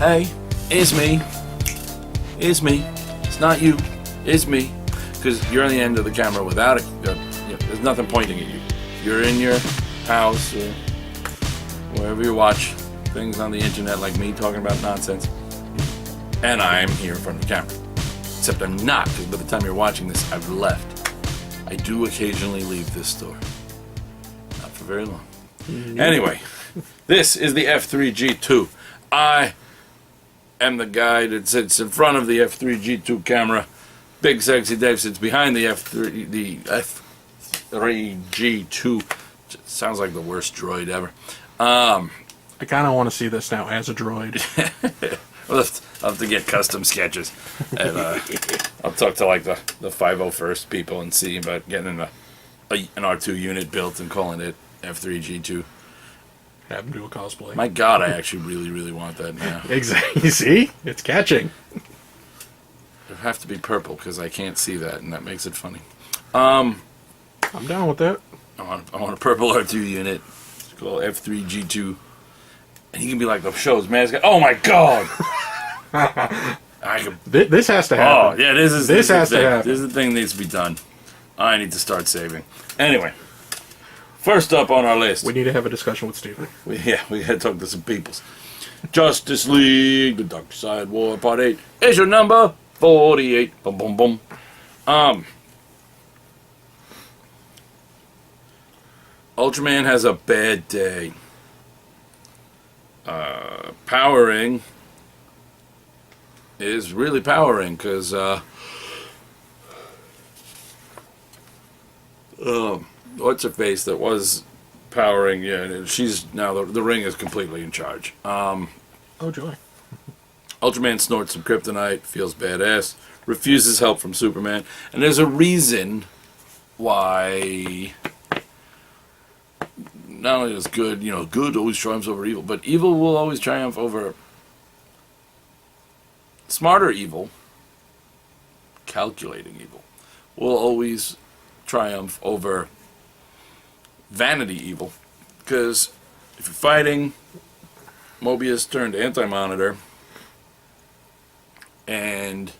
Hey, it's me. It's me. It's not you. It's me. Because you're on the end of the camera without it. There's nothing pointing at you. You're in your house or wherever you watch things on the internet like me talking about nonsense. And I'm here in front of the camera. Except I'm not, because by the time you're watching this, I've left. I do occasionally leave this store. Not for very long. Anyway, this is the F3G2. I am the guy that sits in front of the F3G2 camera. Big Sexy Dave sits behind the F3G2. Sounds like the worst droid ever. I kind of want to see this now as a droid. I'll have to get custom sketches. And I'll talk to like the 501st people and see about getting an R2 unit built and calling it F3G2. Have him do a cosplay. My God, I actually really, really want that now. Exactly. You see? It's catching. It would have to be purple because I can't see that, and that makes it funny. I'm down with that. I want a purple R2 unit. It's called F3G2. And he can be like the show's mascot. Oh my God! This has to happen. Oh yeah, this has to happen. This is the thing that needs to be done. I need to start saving. Anyway, first up on our list. We need to have a discussion with Steven. We had to talk to some peoples. Justice League, The Dark Side War, Part 8. Issue number 48. Boom, boom, boom. Ultraman has a bad day. Powering is really powering because what's her face that was powering? Yeah, she's now the ring is completely in charge. Oh joy! Ultraman snorts some kryptonite, feels badass, refuses help from Superman, and there's a reason why. Not only is good, good always triumphs over evil, but evil will always triumph over smarter evil, calculating evil, will always triumph over vanity evil. Because if you're fighting Mobius turned Anti-Monitor, and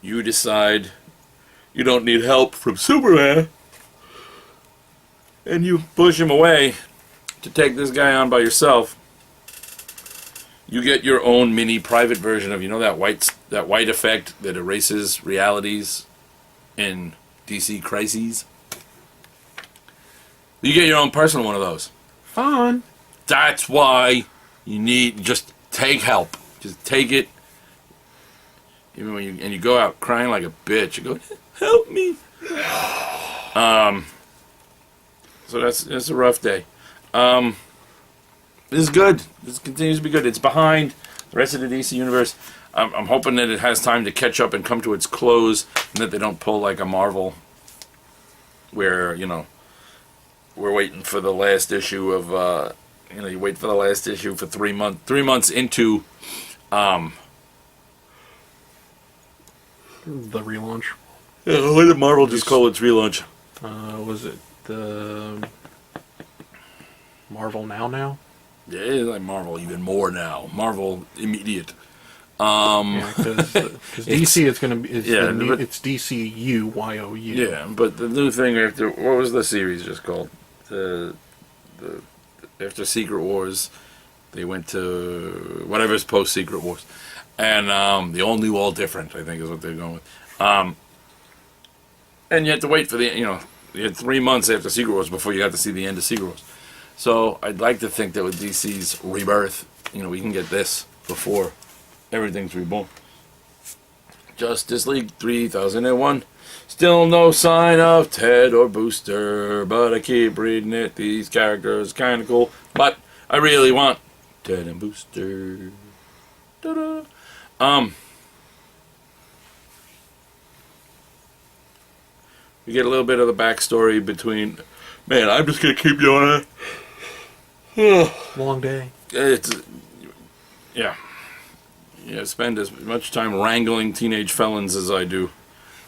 you decide you don't need help from Superman, and you push him away to take this guy on by yourself, you get your own mini private version of that white effect that erases realities in DC crises. You get your own personal one of those. Fun. That's why you need just take help. Just take it. Even when you go out crying like a bitch, you go, help me. So that's a rough day. This is good. This continues to be good. It's behind the rest of the DC universe. I'm hoping that it has time to catch up and come to its close, and that they don't pull like a Marvel, where we're waiting for the last issue of you wait for the last issue for 3 months. 3 months into the relaunch. Yeah, what did Marvel just call its relaunch? Was it the Marvel Now? Yeah, it's like Marvel even more now. Marvel Immediate. Because DC it's going to be it's DCU. Yeah, but the new thing after, what was the series just called? After Secret Wars, they went to whatever's post Secret Wars, and the all new, all different, I think is what they're going with. And you had to wait for you had 3 months after Secret Wars before you got to see the end of Secret Wars. So I'd like to think that with DC's rebirth, we can get this before everything's reborn. Justice League 3001. Still no sign of Ted or Booster, but I keep reading it. These characters kind of cool, but I really want Ted and Booster. Ta-da. We get a little bit of the backstory between. Man, I'm just gonna keep you on it. Long day. Yeah. Spend as much time wrangling teenage felons as I do.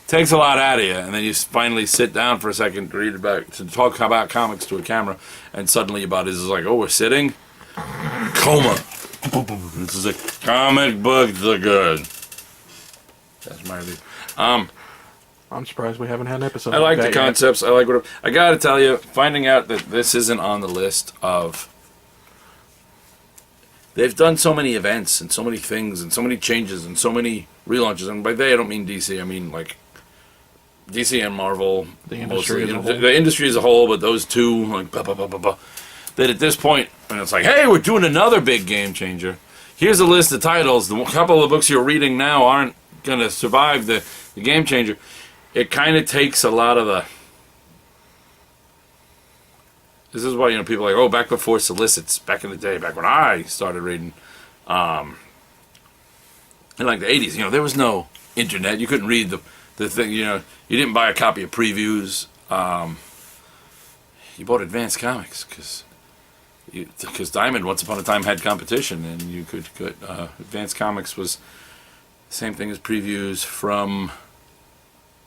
Takes a lot out of you, and then you finally sit down for a second to talk about comics to a camera, and suddenly your body's like, oh, we're sitting? Coma. This is a comic book the good. That's my review. I'm surprised we haven't had an episode. I like the that yet. concepts. I like what I gotta tell you. Finding out that this isn't on the list of. They've done so many events and so many things and so many changes and so many relaunches. And by they, I don't mean DC. I mean like DC and Marvel. The industry mostly. as a whole. The industry as a whole, but those two, like blah, blah, blah, blah, blah. That at this point, when it's like, hey, we're doing another big game changer. Here's a list of titles. The couple of books you're reading now aren't going to survive the game changer. It kind of takes a lot of the. This is why people are like, oh, back before solicits, back in the day, back when I started reading, in like the 80s. There was no internet. You couldn't read the thing. You didn't buy a copy of previews. You bought advanced comics because Diamond once upon a time had competition, and you could advanced comics was the same thing as previews from.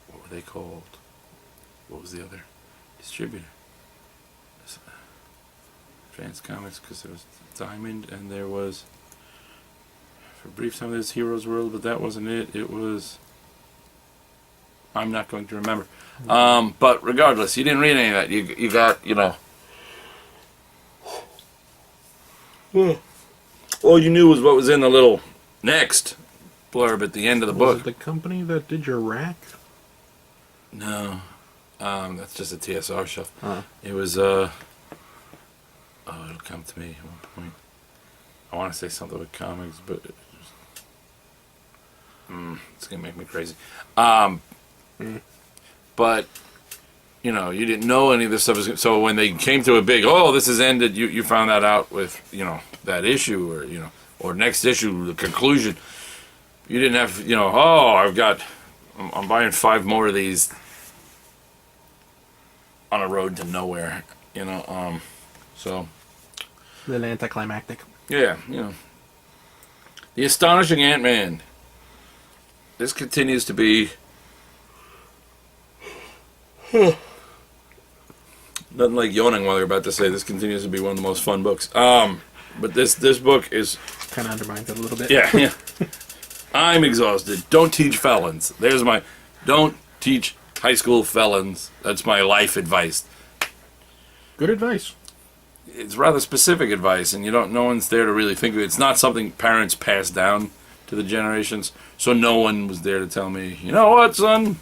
What were they called? What was the other distributor? Advanced Comics, because there was Diamond and there was, for a brief time, there's Heroes World, but that wasn't it. It was, I'm not going to remember. But regardless, you didn't read any of that. You got, all you knew was what was in the little next blurb at the end of the Was book. it the company that did your rack? No, that's just a TSR shelf. Huh. It was, oh, it'll come to me at one point. I want to say something with comics, but it's gonna make me crazy. But you didn't know any of this stuff. So when they came to a big, oh, this has ended, you found that out with that issue or next issue, the conclusion. You didn't have oh, I'm buying 5 more of these on a road to nowhere. So. A little anticlimactic. Yeah, The Astonishing Ant-Man. This continues to be... Nothing like yawning while you're about to say this continues to be one of the most fun books. But this book is... Kind of undermines it a little bit. Yeah. I'm exhausted. Don't teach felons. Don't teach high school felons. That's my life advice. Good advice. It's rather specific advice, and no one's there to really think of it. It's not something parents pass down to the generations, so no one was there to tell me, you know what, son?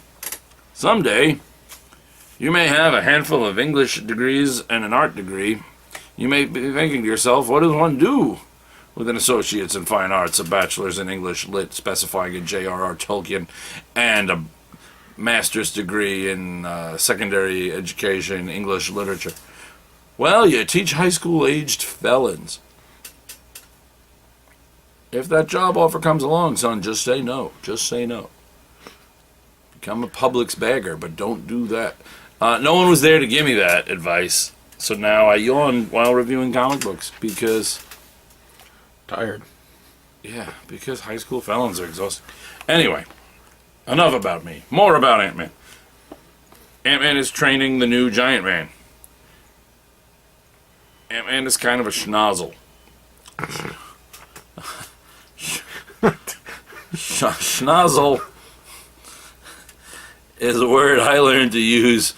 Someday, you may have a handful of English degrees and an art degree. You may be thinking to yourself, what does one do with an associate's in fine arts, a bachelor's in English lit specifying in J.R.R. Tolkien, and a master's degree in secondary education, English literature? Well, you teach high school-aged felons. If that job offer comes along, son, just say no. Just say no. Become a Publix bagger, but don't do that. No one was there to give me that advice, so now I yawn while reviewing comic books because... Tired. Yeah, because high school felons are exhausting. Anyway, enough about me. More about Ant-Man. Ant-Man is training the new Giant Man. Ant-Man is kind of a schnozzle. Schnozzle is a word I learned to use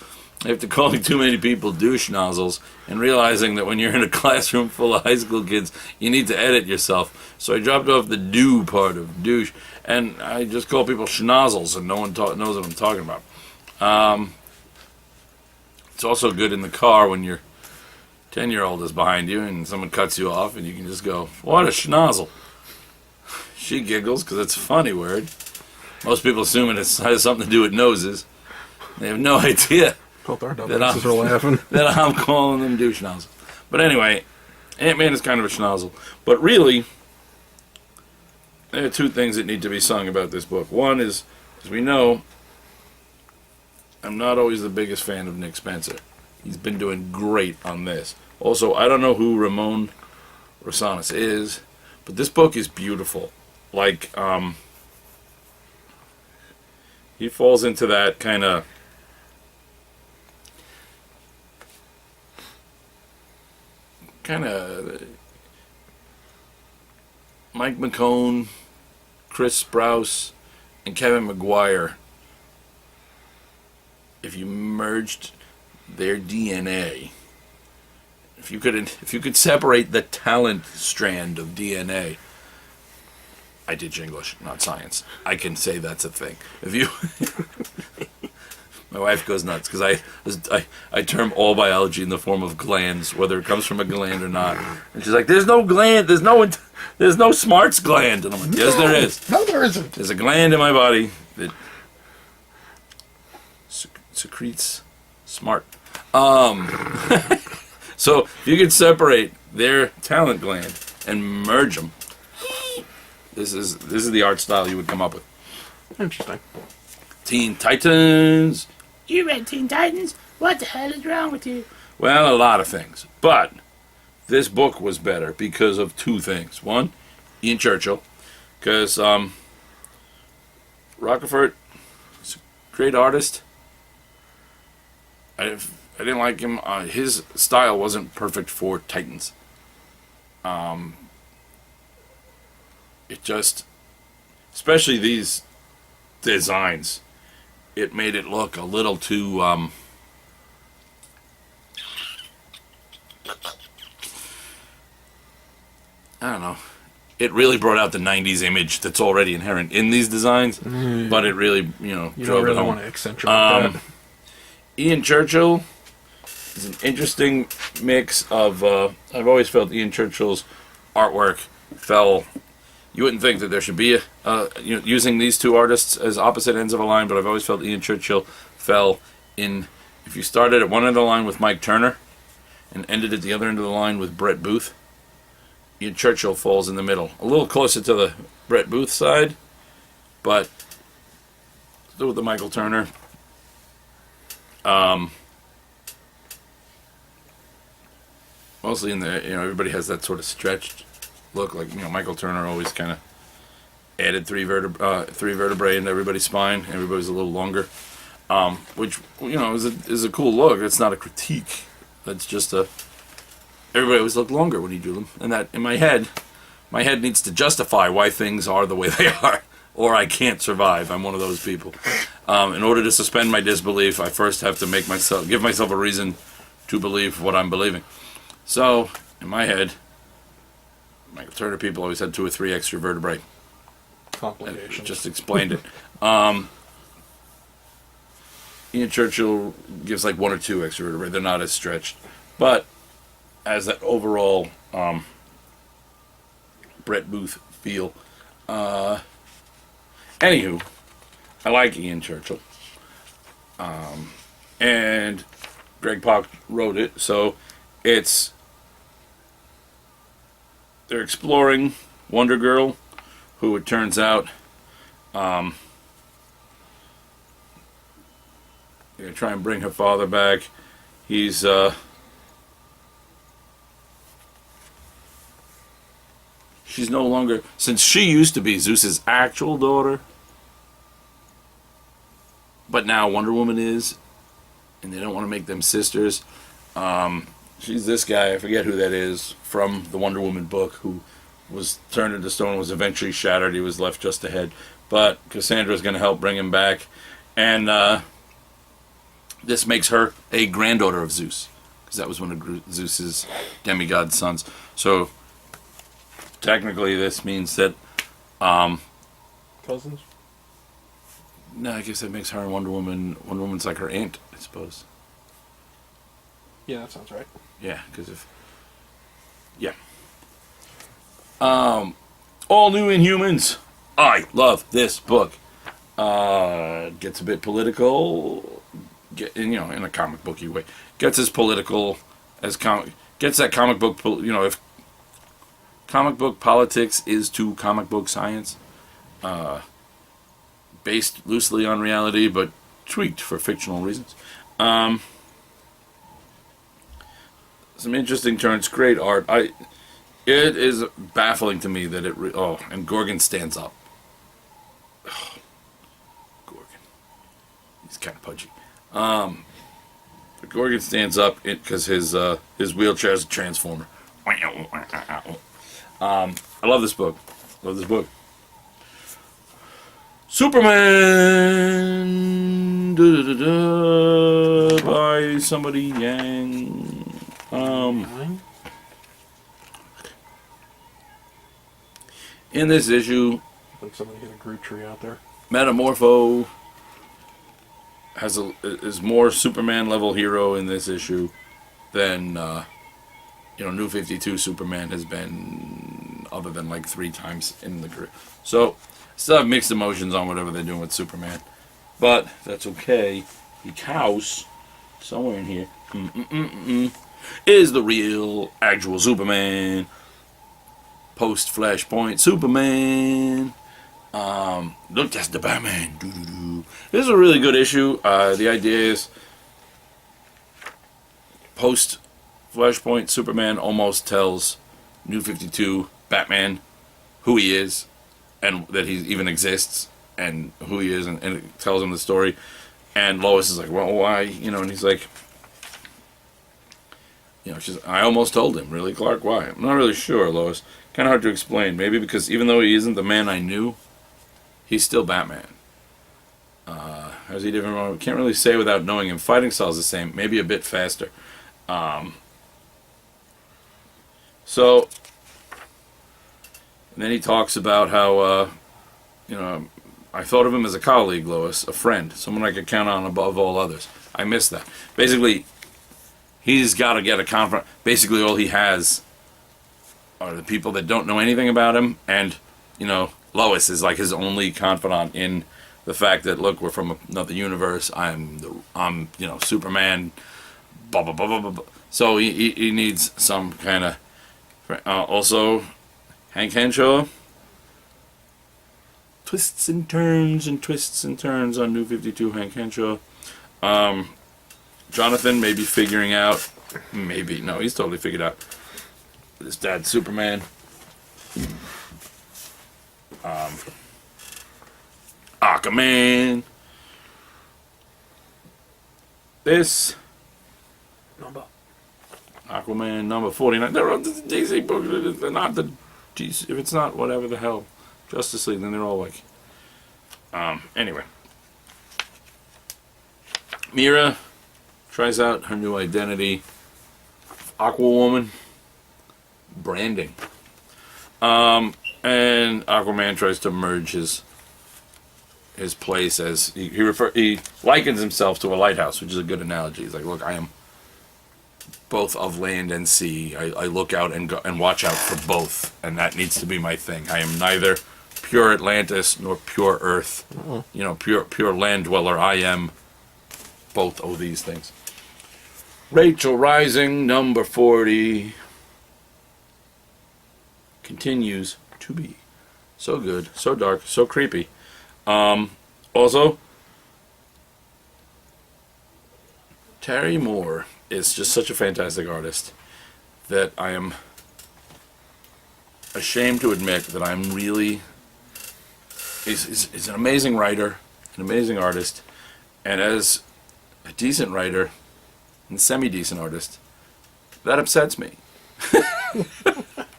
after calling too many people douche nozzles and realizing that when you're in a classroom full of high school kids, you need to edit yourself. So I dropped off the do part of douche, and I just call people schnozzles, and no one knows what I'm talking about. It's also good in the car when your 10-year-old is behind you and someone cuts you off, and you can just go, what a schnozzle. She giggles because it's a funny word. Most people assume it has something to do with noses. They have no idea Both our dumbasses are laughing. that I'm calling them douche nozzles. But anyway, Ant-Man is kind of a schnozzle. But really, there are 2 things that need to be sung about this book. One is, as we know, I'm not always the biggest fan of Nick Spencer. He's been doing great on this. Also, I don't know who Ramon Rosanas is, but this book is beautiful. Like, he falls into that kind of Mike McCone, Chris Sprouse, and Kevin McGuire, if you merged their DNA, if you could separate the talent strand of DNA, I teach English, not science. I can say that's a thing. If you, my wife goes nuts because I term all biology in the form of glands, whether it comes from a gland or not. And she's like, "There's no gland. There's no smarts gland." And I'm like, "Yes, there is. No, there isn't. There's a gland in my body that secretes smart." So if you could separate their talent gland and merge them, this is the art style you would come up with. Interesting. Teen Titans. You read Teen Titans? What the hell is wrong with you? Well, a lot of things, but this book was better because of two things. One, Ian Churchill, because Rockefeller is a great artist. I didn't like him. His style wasn't perfect for Titans. It just, especially these designs, it made it look a little too I don't know. It really brought out the 90s image that's already inherent in these designs, but it really, You drove don't it really home. want to accentuate that. Ian Churchill is an interesting mix of, I've always felt Ian Churchill's artwork fell, you wouldn't think that there should be using these two artists as opposite ends of a line, but I've always felt Ian Churchill fell in, if you started at one end of the line with Mike Turner and ended at the other end of the line with Brett Booth, Ian Churchill falls in the middle. A little closer to the Brett Booth side, but still with the Michael Turner. Mostly in the, everybody has that sort of stretched look, like, Michael Turner always kind of added three vertebrae into everybody's spine. Everybody's a little longer, which, is a cool look. It's not a critique. That's just everybody always looked longer when he drew them. And that, in my head needs to justify why things are the way they are, or I can't survive. I'm one of those people. In order to suspend my disbelief, I first have to give myself a reason to believe what I'm believing. So, in my head, Michael Turner people always had 2 or 3 extra vertebrae. Complications. Just explained it. Ian Churchill gives like 1 or 2 extra vertebrae. They're not as stretched. But as that overall Brett Booth feel. Anywho, I like Ian Churchill. And Greg Pak wrote it, so they're exploring Wonder Girl, who it turns out they're going to try and bring her father back. He's she's no longer, since she used to be Zeus's actual daughter, but now Wonder Woman is, and they don't want to make them sisters. She's this guy, I forget who that is, from the Wonder Woman book, who was turned into stone, was eventually shattered. He was left just a head. But Cassandra's going to help bring him back. And this makes her a granddaughter of Zeus, because that was one of Zeus's demigod sons. So technically this means that Cousins? no, I guess that makes her and Wonder Woman's like her aunt, I suppose. Yeah, that sounds right. Yeah, because all new Inhumans. I love this book. Gets a bit political, in a comic booky way. Gets as political as gets that comic book. If comic book politics is to comic book science, based loosely on reality but tweaked for fictional reasons. Some interesting turns, great art. It is baffling to me that and Gorgon stands up. Oh, Gorgon, he's kind of pudgy. Gorgon stands up because his wheelchair is a transformer. I love this book. Love this book. Superman by somebody Yang. In this issue, Like somebody hit a Groot tree out there. Metamorpho is more Superman level hero in this issue than New 52 Superman has been, other than like 3 times in the career. So still have mixed emotions on whatever they're doing with Superman, but that's okay because somewhere in here is the real actual Superman, post Flashpoint Superman. Look, that's the Batman. Doo-doo-doo. This is a really good issue. The idea is post Flashpoint Superman almost tells New 52 Batman who he is and that he even exists and who he is, and it tells him the story. And Lois is like, well, why? And he's like, I almost told him. Really, Clark? Why? I'm not really sure, Lois. Kind of hard to explain. Maybe because even though he isn't the man I knew, he's still Batman. How's he different? Can't really say without knowing him. Fighting style's the same, maybe a bit faster. So, and then he talks about how, I thought of him as a colleague, Lois, a friend, someone I could count on above all others. I miss that. Basically, he's got to get a confront. Basically, all he has are the people that don't know anything about him, and, Lois is like his only confidant in the fact that, look, we're from another universe. I'm Superman. Blah blah blah blah blah. So he needs some kind of. Also, Hank Henshaw. Twists and turns on New 52 Hank Henshaw. Jonathan may be figuring out. Maybe no, he's totally figured out. His dad's Superman. Aquaman. This Aquaman number 49. They're on the DC book. They're not the DC. If it's not whatever the hell Justice League, then they're all like. Anyway, Mira tries out her new identity, Aquawoman branding. And Aquaman tries to merge his place as he likens himself to a lighthouse, which is a good analogy. He's like, look, I am both of land and sea. I look out and watch out for both, and that needs to be my thing. I am neither pure Atlantis nor pure Earth. Pure land dweller. I am both of these things. Rachel Rising, number 40, continues to be so good, so dark, so creepy. Also, Terry Moore is just such a fantastic artist that I am ashamed to admit that I'm really... He's an amazing writer, an amazing artist, and as a decent writer and semi-decent artist, that upsets me.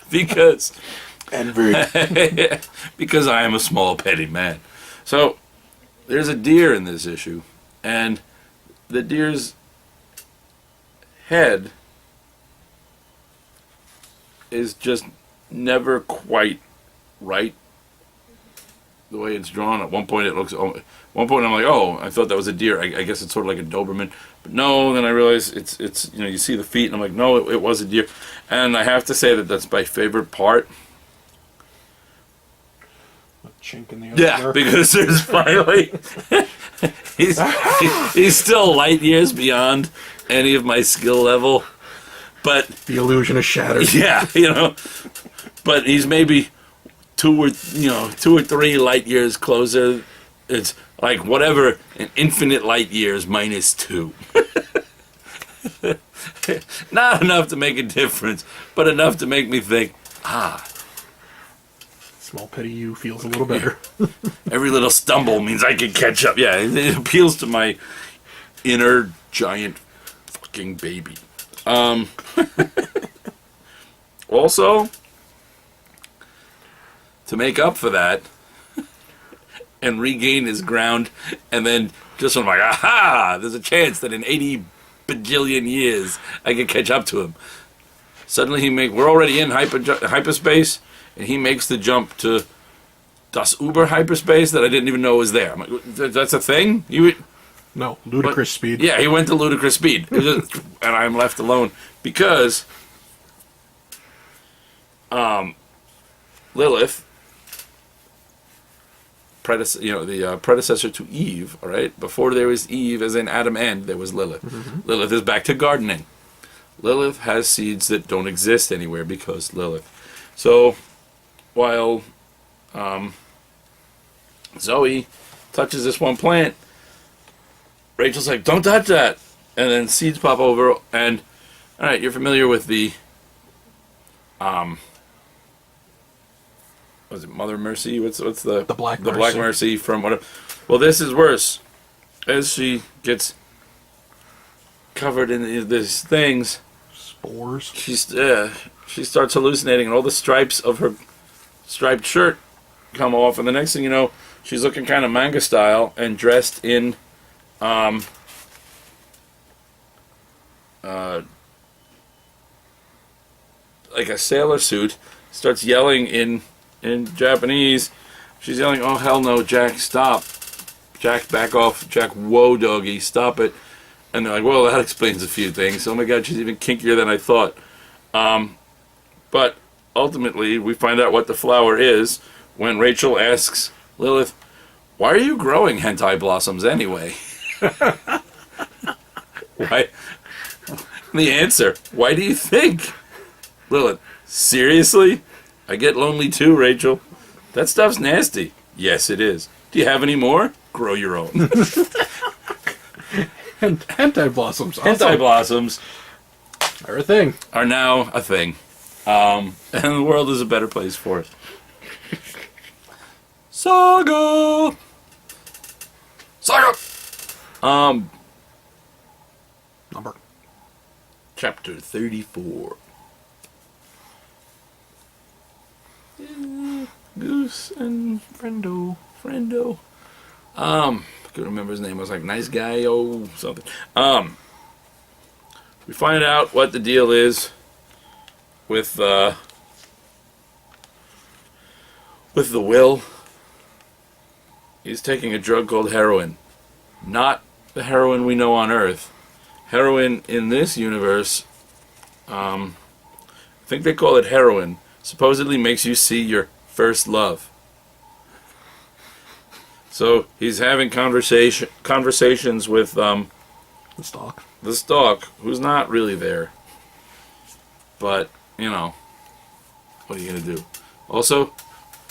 because I am a small, petty man. So, there's a deer in this issue, and the deer's head is just never quite right the way it's drawn. At one point I'm like, oh, I thought that was a deer. I guess it's sort of like a Doberman, but no. Then I realized it's you see the feet, and I'm like, no, it was a deer. And I have to say that that's my favorite part. A chink in the other. Yeah, because there's finally he's still light years beyond any of my skill level, but the illusion is shattered. Yeah, but he's maybe 2 or 3 light years closer. It's like whatever an infinite light years minus 2. Not enough to make a difference, but enough to make me think, small petty you feels a little better. Every little stumble means I can catch up. Yeah, it appeals to my inner giant fucking baby. Also, to make up for that and regain his ground, and then just I'm like, aha! There's a chance that in 80 bajillion years I can catch up to him. Suddenly we're already in hyperspace, and he makes the jump to Das Uber hyperspace that I didn't even know was there. I'm like, that's a thing? No, ludicrous speed. Yeah, he went to ludicrous speed. And I'm left alone because Lilith, the predecessor to Eve, all right? Before there was Eve, as in Adam and there was Lilith. Mm-hmm. Lilith is back to gardening. Lilith has seeds that don't exist anywhere because Lilith. So while Zoe touches this one plant, Rachel's like, don't touch that. And then seeds pop over, and all right, you're familiar with the was it Mother Mercy? What's the Black the Mercy. Black Mercy from whatever? Well, this is worse. As she gets covered in these things, Spores. she starts hallucinating, and all the stripes of her striped shirt come off, and the next thing you know, she's looking kind of manga style and dressed in like a sailor suit. Starts yelling in Japanese. She's yelling, "Oh hell no, Jack, stop! Jack, back off! Jack, whoa, doggy, stop it!" And they're like, "Well, that explains a few things. Oh my God, she's even kinkier than I thought." But ultimately, we find out what the flower is when Rachel asks Lilith, "Why are you growing hentai blossoms anyway?" Why? The answer, why do you think? Lilith, seriously? I get lonely too, Rachel. That stuff's nasty. Yes, it is. Do you have any more? Grow your own. Hentai blossoms. Hentai Awesome. blossoms Are a thing. are now a thing. And the world is a better place for it. Saga! Number. Chapter 34. Goose and Friendo. I couldn't remember his name. I was like, nice guy, something. We find out what the deal is with the Will. He's taking a drug called heroin. Not the heroin we know on Earth. Heroin in this universe, I think they call it heroin, supposedly makes you see your first love. So he's having conversations with The stalk. who's not really there. But, what are you going to do? Also,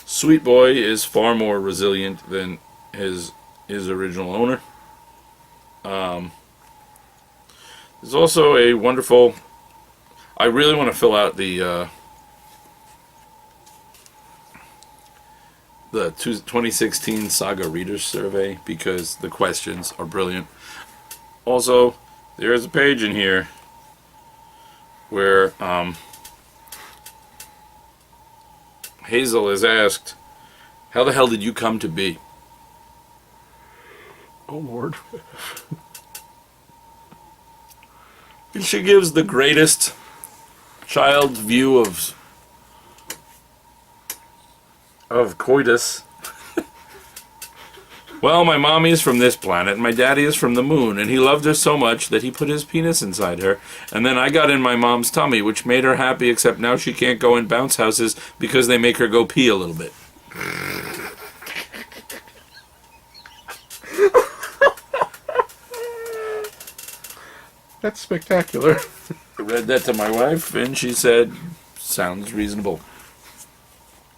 Sweet Boy is far more resilient than his original owner. There's also a wonderful... I really want to fill out the 2016 Saga Readers Survey because the questions are brilliant. Also, there is a page in here where Hazel is asked, "How the hell did you come to be?" Oh Lord. And she gives the greatest child view of coitus. Well, my mommy is from this planet, and my daddy is from the moon, and he loved her so much that he put his penis inside her, and then I got in my mom's tummy, which made her happy, except now she can't go in bounce houses because they make her go pee a little bit. That's spectacular. I read that to my wife, and she said, sounds reasonable.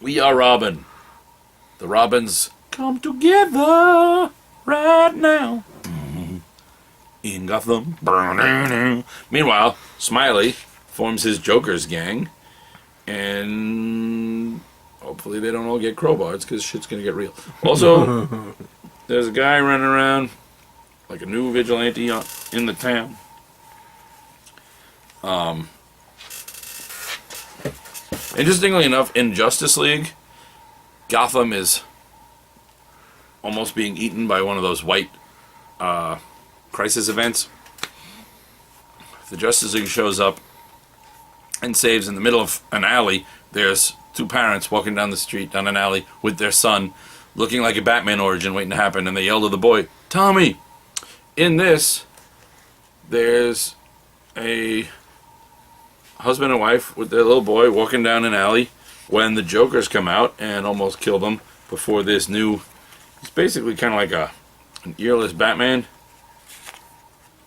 We are Robin. The Robins come together right now. In Gotham. Meanwhile, Smiley forms his Joker's gang, and hopefully they don't all get crowbars, because shit's going to get real. Also, there's a guy running around like a new vigilante in the town. Interestingly enough, in Justice League, Gotham is almost being eaten by one of those white crisis events. The Justice League shows up and saves in the middle of an alley. There's two parents walking down the street, down an alley, with their son, looking like a Batman origin waiting to happen, and they yell to the boy, Tommy! In this, there's a husband and wife with their little boy walking down an alley when the Jokers come out and almost kill them before this new... It's basically kind of like an earless Batman.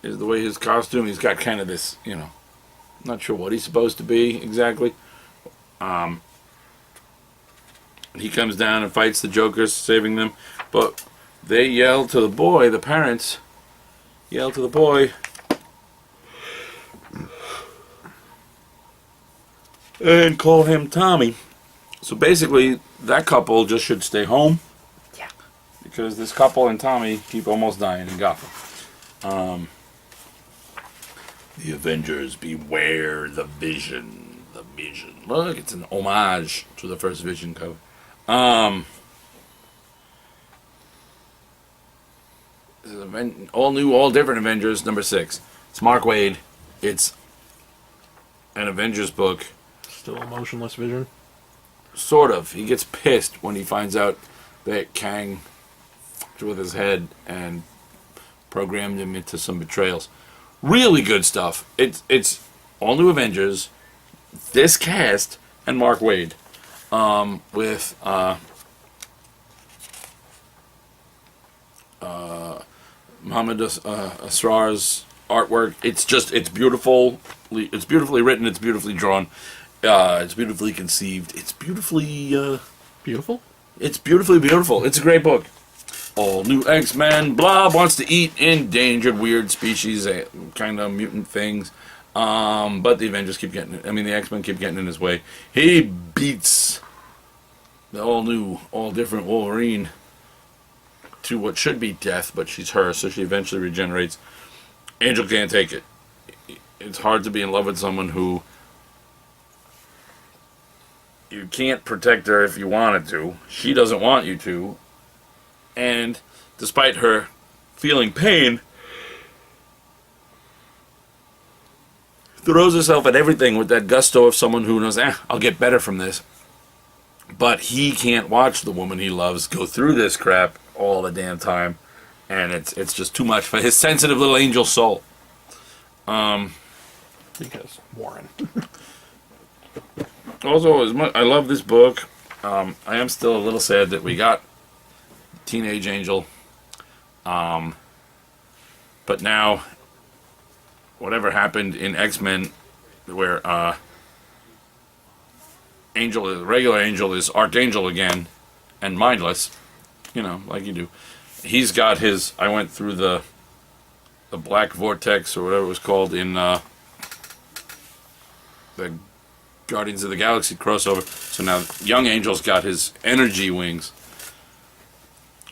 Is the way his costume, he's got kind of this, you know, not sure what he's supposed to be exactly. He comes down and fights the Jokers, saving them. But they yell to the boy, the parents yell to the boy, and call him Tommy. So basically, that couple just should stay home. Yeah. Because this couple and Tommy keep almost dying in Gotham. The Avengers, beware the Vision. The Vision. Look, it's an homage to the first Vision cover. This is all new, all different Avengers, number 6. It's Mark Waid. It's an Avengers book. Still a motionless Vision. Sort of. He gets pissed when he finds out that Kang fucked with his head and programmed him into some betrayals. Really good stuff. It's all new Avengers, this cast, and Mark Waid. With Muhammad Asrar's artwork. It's beautiful. It's beautifully written. It's beautifully drawn. It's beautifully conceived. It's beautifully Beautiful? It's beautifully beautiful. It's a great book. All new X-Men. Blob wants to eat endangered weird species, kind of mutant things. But the Avengers keep getting it. I mean, the X-Men keep getting in his way. He beats the all new, all different Wolverine to what should be death, but she's her, so she eventually regenerates. Angel can't take it. It's hard to be in love with someone who you can't protect her if you wanted to. She doesn't want you to. And despite her feeling pain, throws herself at everything with that gusto of someone who knows, I'll get better from this. But he can't watch the woman he loves go through this crap all the damn time. And it's just too much for his sensitive little angel soul. Because Warren. Also, as much, I love this book. I am still a little sad that we got Teenage Angel. But now, whatever happened in X-Men, where regular Angel is Archangel again, and mindless, like you do. He's got his. I went through the Black Vortex or whatever it was called in the Guardians of the Galaxy crossover. So now young Angel's got his energy wings.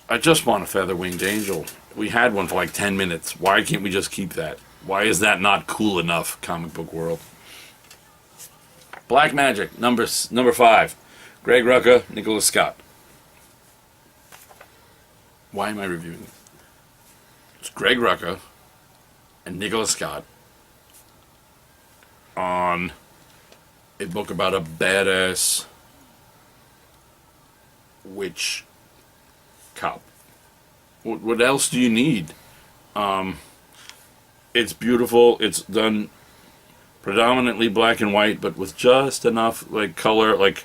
I just want a feather-winged angel. We had one for like 10 minutes. Why can't we just keep that? Why is that not cool enough, comic book world? Black Magic, number 5. Greg Rucka, Nicholas Scott. Why am I reviewing this? It's Greg Rucka and Nicholas Scott on a book about a badass witch cop. What else do you need? It's beautiful. It's done predominantly black and white, but with just enough like color, like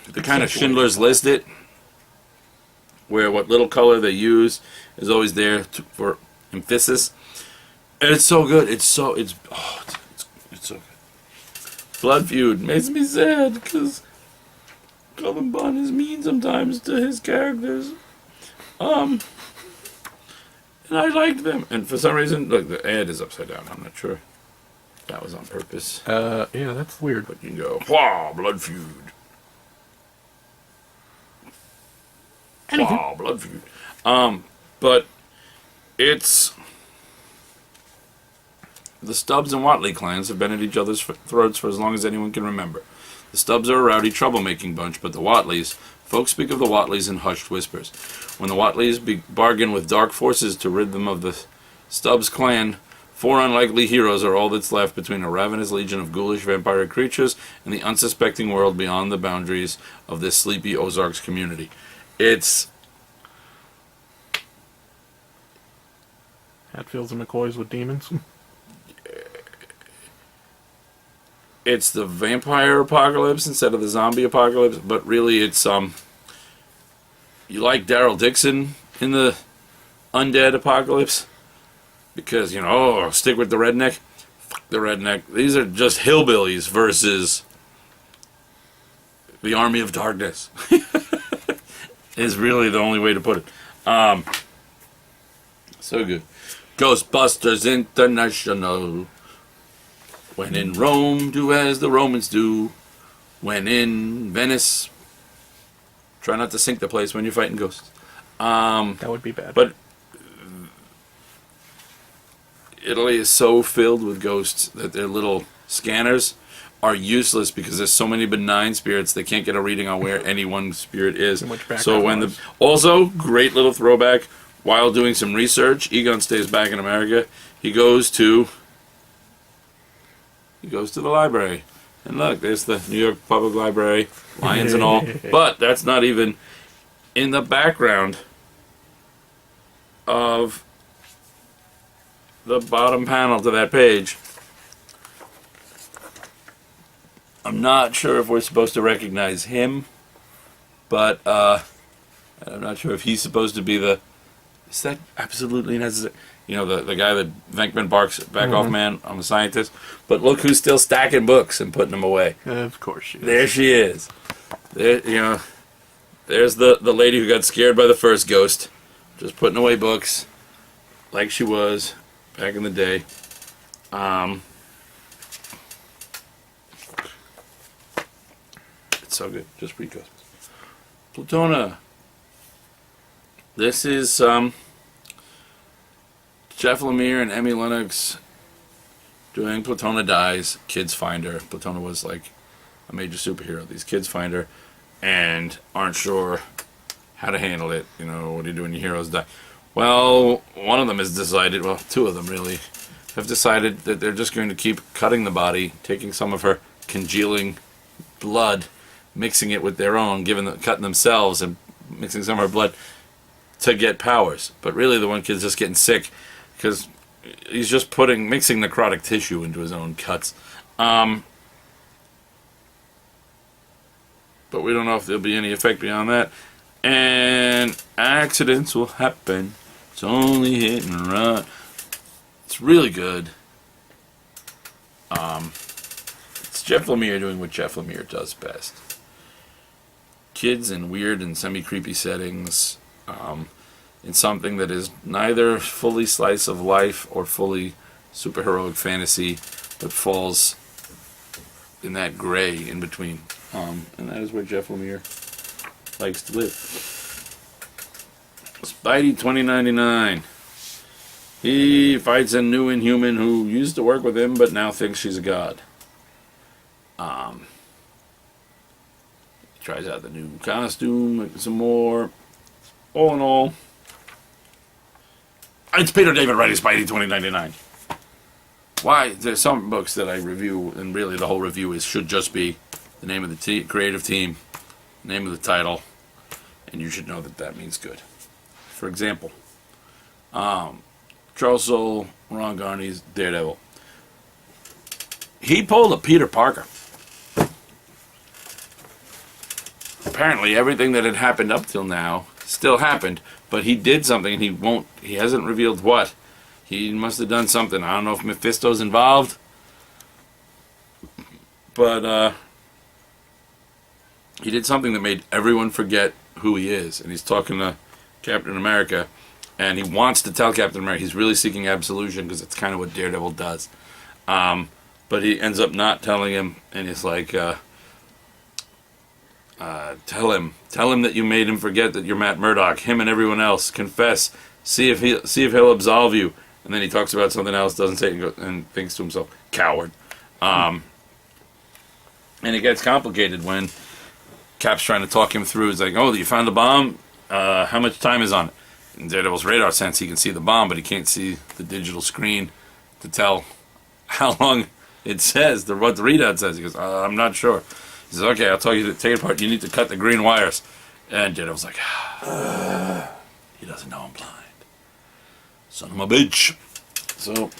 the kind of Schindler's List it, where what little color they use is always there for emphasis. And it's so good. It's so good. Blood Feud makes me sad because Cullen Bunn is mean sometimes to his characters. And I liked them. And for some reason, look, the ad is upside down. I'm not sure if that was on purpose. Yeah, that's weird. But you can go, wow, Blood Feud. Wow, Blood Feud. But it's... The Stubbs and Watley clans have been at each other's throats for as long as anyone can remember. The Stubbs are a rowdy, troublemaking bunch, but the Watleys, folks speak of the Watleys in hushed whispers. When the Watleys bargain with dark forces to rid them of the Stubbs clan, 4 unlikely heroes are all that's left between a ravenous legion of ghoulish vampire creatures and the unsuspecting world beyond the boundaries of this sleepy Ozarks community. It's Hatfields and McCoys with demons. It's the vampire apocalypse instead of the zombie apocalypse, but really it's you like Daryl Dixon in the undead apocalypse because stick with the redneck. Fuck the redneck. These are just hillbillies versus the army of darkness. Is really the only way to put it. So good. Ghostbusters International. When in Rome, do as the Romans do. When in Venice, try not to sink the place when you're fighting ghosts. That would be bad. But Italy is so filled with ghosts that their little scanners are useless because there's so many benign spirits they can't get a reading on where any one spirit is. So when also great little throwback, while doing some research, Egon stays back in America. He goes to the library. And look, there's the New York Public Library, lions and all. But that's not even in the background of the bottom panel to that page. I'm not sure if we're supposed to recognize him, but I'm not sure if he's supposed to be is that absolutely necessary? The guy that Venkman barks back off, man, I'm a scientist. But look who's still stacking books and putting them away. Of course she is. There she is. There, there's the lady who got scared by the first ghost. Just putting away books like she was back in the day. It's so good. Just read ghosts. Platona. This is Jeff Lemire and Emmy Lennox doing Platona Dies. Kids find her. Platona was like a major superhero. These kids find her and aren't sure how to handle it. What do you do when your heroes die? Well, one of them has decided, well, 2 of them really, have decided that they're just going to keep cutting the body, taking some of her congealing blood, mixing it with their own, cutting themselves and mixing some of her blood to get powers. But really the one kid's just getting sick because he's just mixing necrotic tissue into his own cuts. But we don't know if there'll be any effect beyond that. And accidents will happen. It's only hit and run. It's really good. It's Jeff Lemire doing what Jeff Lemire does best. Kids in weird and semi-creepy settings. In something that is neither fully slice of life or fully superheroic fantasy, but falls in that gray in between. And that is where Jeff Lemire likes to live. Spidey 2099. He fights a new Inhuman who used to work with him, but now thinks she's a god. He tries out the new costume, some more. All in all, it's Peter David writing Spidey 2099. Why? There's some books that I review, and really the whole review should just be the name of the creative team, name of the title, and you should know that means good. For example, Charles Soule, Ron Garney's Daredevil. He pulled a Peter Parker. Apparently everything that had happened up till now still happened, but he did something and he hasn't revealed what. He must have done something. I don't know if Mephisto's involved, but he did something that made everyone forget who he is. And he's talking to Captain America, and he wants to tell Captain America. He's really seeking absolution because it's kind of what Daredevil does. But he ends up not telling him, and he's like, tell him that you made him forget that you're Matt Murdock. Him and everyone else. Confess. See if he'll absolve you. And then he talks about something else, doesn't say it, and thinks to himself, coward. And it gets complicated when Cap's trying to talk him through. It's like, oh, you found the bomb? How much time is on it? In Daredevil's radar sense, he can see the bomb, but he can't see the digital screen to tell how long it says, what the readout says. He goes, I'm not sure. He says, okay, I'll tell you to take it apart. You need to cut the green wires. And Daredevil's like, he doesn't know I'm blind. Son of a bitch. So,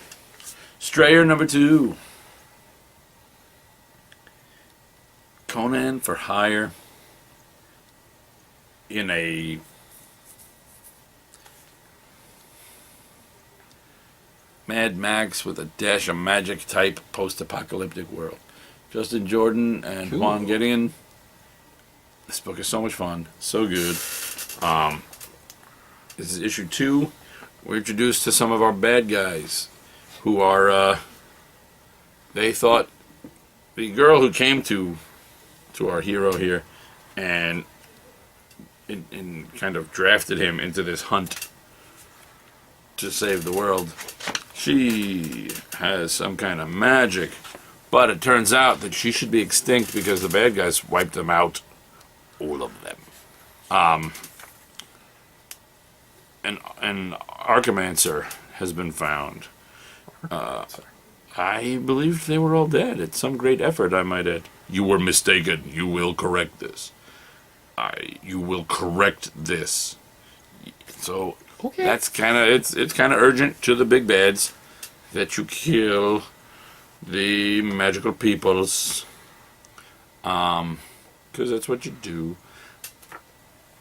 Strayer number 2. Conan for hire in a Mad Max with a dash of magic type post-apocalyptic world. Justin Jordan and Juan Gideon. This book is so much fun, so good. This is issue 2. We're introduced to some of our bad guys who are, they thought the girl who came to our hero here and kind of drafted him into this hunt to save the world. She has some kind of magic, but it turns out that she should be extinct because the bad guys wiped them out, all of them. An Archimancer has been found. I believed they were all dead. It's some great effort, I might add. You were mistaken. You will correct this. You will correct this. So Okay. that's kind of it's kind of urgent to the big bads that you kill the magical peoples, because that's what you do.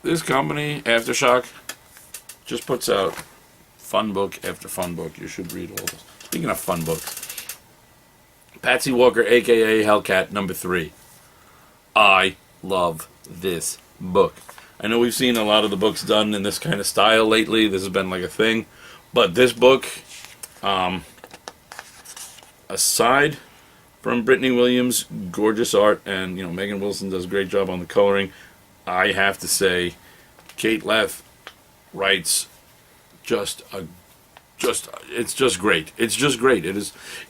This company, Aftershock, just puts out fun book after fun book. You should read all this. Speaking of fun books, Patsy Walker, a.k.a. Hellcat, number 3. I love this book. I know we've seen a lot of the books done in this kind of style lately. This has been like a thing. But this book, aside from Brittany Williams' gorgeous art, and Megan Wilson does a great job on the coloring, I have to say, Kate Leff writes it's just great. It's just great. It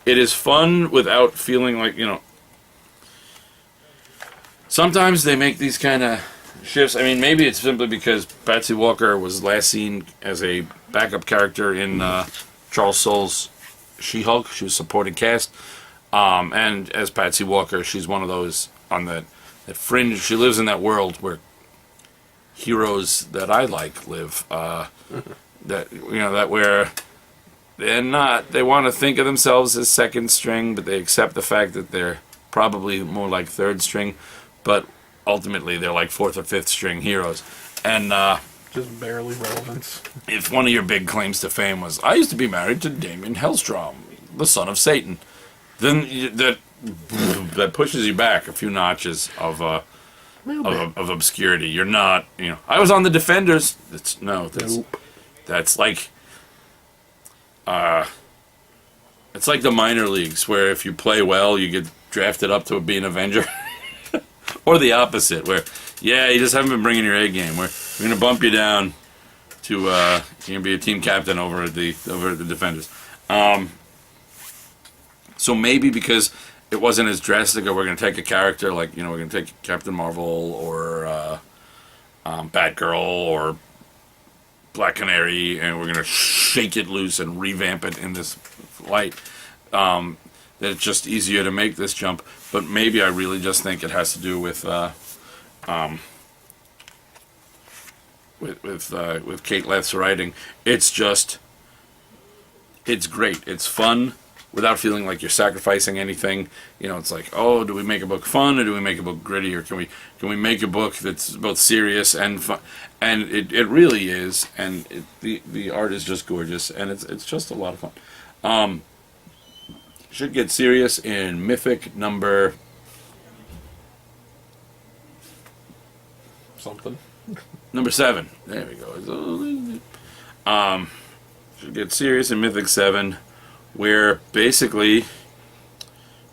is fun without feeling like, sometimes they make these kind of shifts. I mean, maybe it's simply because Patsy Walker was last seen as a backup character in Charles Soule's She-Hulk. She was supporting cast. And as Patsy Walker, she's one of those on that fringe. She lives in that world where heroes that I like live. That where they want to think of themselves as second string, but they accept the fact that they're probably more like third string, but ultimately they're like fourth or fifth string heroes. And just barely relevant. if one of your big claims to fame was, I used to be married to Damien Hellstrom, the son of Satan, then that pushes you back a few notches of obscurity. You're not, I was on the Defenders. That's like, it's like the minor leagues where if you play well, you get drafted up to be an Avenger. Or the opposite, where, you just haven't been bringing your A game. We're going to bump you down to, you're going to be a team captain over at the Defenders. So maybe because it wasn't as drastic, or we're going to take a character like, we're going to take Captain Marvel or Batgirl or Black Canary, and we're going to shake it loose and revamp it in this light. That it's just easier to make this jump. But maybe I really just think it has to do with Kate Leth's writing. It's great. It's fun without feeling like you're sacrificing anything. It's like, oh, do we make a book fun or do we make a book gritty, or can we make a book that's both serious and fun? And it really is, and the art is just gorgeous, and it's just a lot of fun. Should get serious in Mythic number something. Number 7. There we go. Should get serious in Mythic 7, where basically,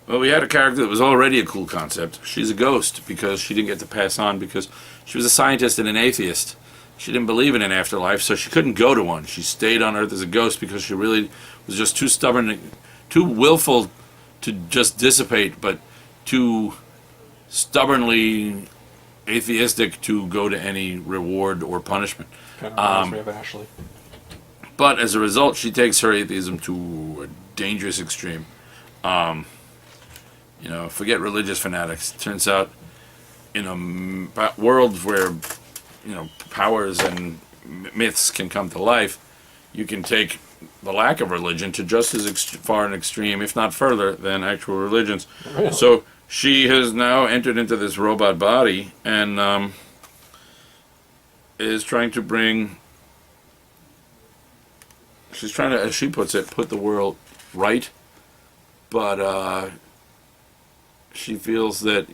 we had a character that was already a cool concept. She's a ghost because she didn't get to pass on because she was a scientist and an atheist. She didn't believe in an afterlife, so she couldn't go to one. She stayed on Earth as a ghost because she really was just too stubborn, too willful to just dissipate, but too stubbornly atheistic to go to any reward or punishment. Kind of reminds me of Ashley. But as a result, she takes her atheism to a dangerous extreme. Forget religious fanatics. Turns out, in a world where, powers and myths can come to life, you can take the lack of religion to just as far an extreme, if not further, than actual religions. Really? So she has now entered into this robot body and is trying to bring... She's trying to, as she puts it, put the world right, but she feels that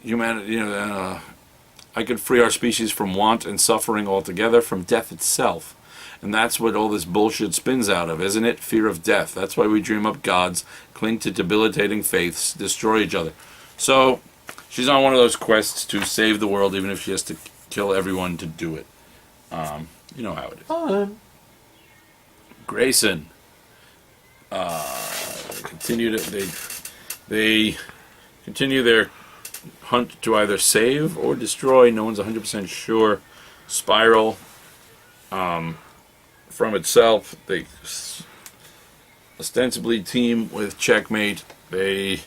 humanity, I could free our species from want and suffering altogether, from death itself. And that's what all this bullshit spins out of, isn't it? Fear of death. That's why we dream up gods, cling to debilitating faiths, destroy each other. So she's on one of those quests to save the world, even if she has to kill everyone to do it. You know how it is. Grayson they continue their hunt to either save or destroy, no one's 100% sure, Spiral from itself. They ostensibly team with Checkmate. They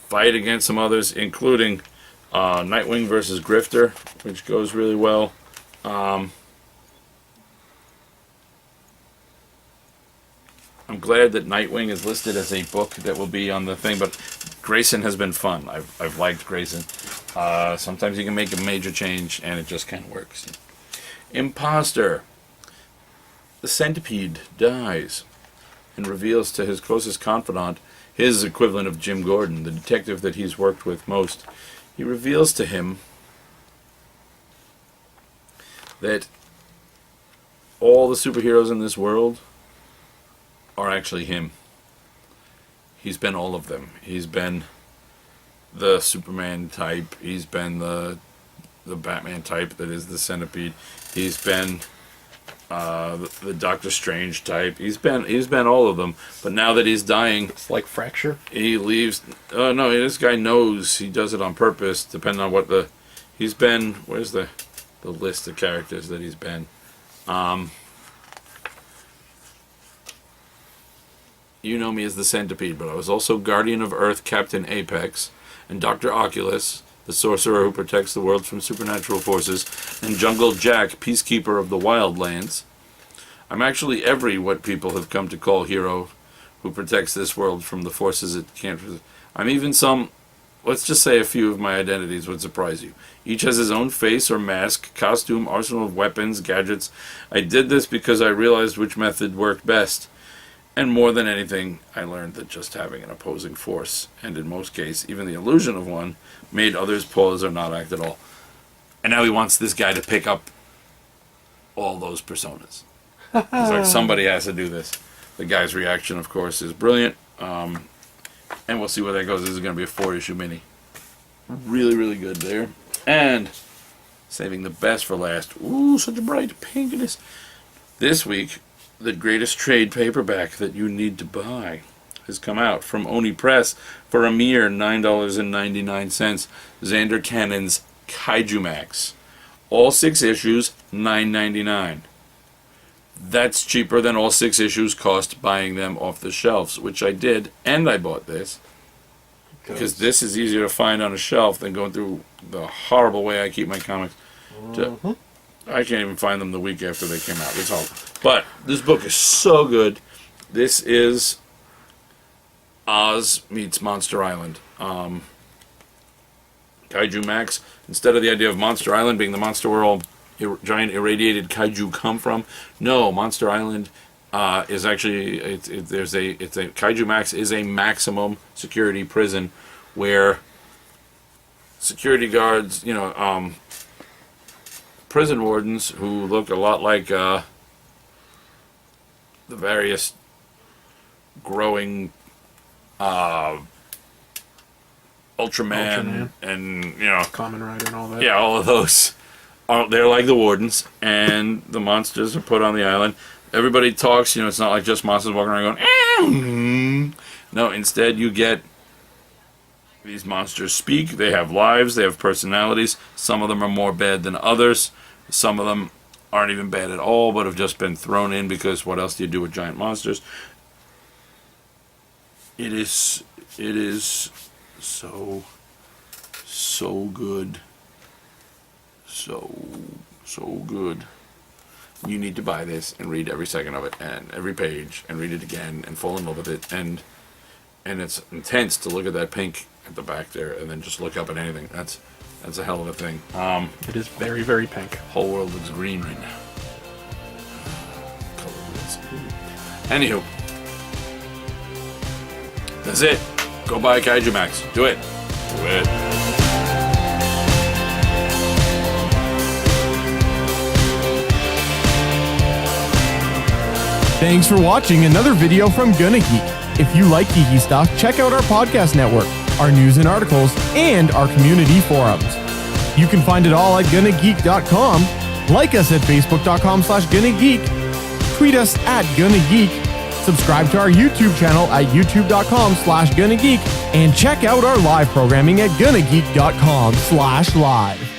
fight against some others, including Nightwing versus Grifter, which goes really well. I'm glad that Nightwing is listed as a book that will be on the thing, but Grayson has been fun. I've liked Grayson. Sometimes you can make a major change, and it just kind of works. Imposter. The Centipede dies and reveals to his closest confidant, his equivalent of Jim Gordon, the detective that he's worked with most. He reveals to him that all the superheroes in this world are actually him. He's been all of them. He's been the Superman type. He's been the Batman type that is the Centipede. He's been the Doctor Strange type. He's been all of them. But now that he's dying, It's like Fracture. he leaves. Oh no, this guy knows he does it on purpose, depending on what he's been. Where's the list of characters that he's been? You know me as the Centipede, but I was also Guardian of Earth, Captain Apex, and Dr. Oculus, the sorcerer who protects the world from supernatural forces, and Jungle Jack, peacekeeper of the wildlands. I'm actually every what people have come to call hero who protects this world from the forces it can't. I'm even some. Let's just say a few of my identities would surprise you. Each has his own face or mask, costume, arsenal of weapons, gadgets. I did this because I realized which method worked best. And more than anything, I learned that just having an opposing force, and in most cases, even the illusion of one, made others pause or not act at all. And now he wants this guy to pick up all those personas. It's like somebody has to do this. The guy's reaction, of course, is brilliant. And we'll see where that goes. This is going to be a 4-issue mini. Really, really good there. And saving the best for last. Ooh, such a bright pinkiness. This week, the greatest trade paperback that you need to buy has come out from Oni Press for a mere $9.99. Xander Cannon's Kaiju Max. All 6 issues, $9.99. That's cheaper than all 6 issues cost buying them off the shelves, which I did, and I bought this. Because this is easier to find on a shelf than going through the horrible way I keep my comics. I can't even find them the week after they came out. It's horrible. But this book is so good. This is Oz meets Monster Island. Kaiju Max, instead of the idea of Monster Island being the monster where all giant irradiated kaiju come from, no, Monster Island is actually Kaiju Max is a maximum security prison where security guards, prison wardens who look a lot like the various growing Ultraman and Kamen Rider and all that. yeah, all of those they're like the wardens, and the monsters are put on the island. Everybody talks, it's not like just monsters walking around going, no, instead you get These monsters speak, they have lives, they have personalities. Some of them are more bad than others. Some of them aren't even bad at all, but have just been thrown in because what else do you do with giant monsters? It is so good. So good. You need to buy this and read every second of it and every page and read it again and fall in love with it, and it's intense to look at that pink at the back there and then just look up at anything. That's a hell of a thing. It is very, very pink. Whole world looks green right now. Color wheels. Anywho, that's it. Go buy Kaiju Max. Do it. Do it. Thanks for watching another video from Gonna Geek. If you like geeky stuff, check out our podcast network, our news and articles, and our community forums. You can find it all at GonnaGeek.com, like us at Facebook.com/GonnaGeek, tweet us at GonnaGeek, subscribe to our YouTube channel at YouTube.com/GonnaGeek, and check out our live programming at GonnaGeek.com/live.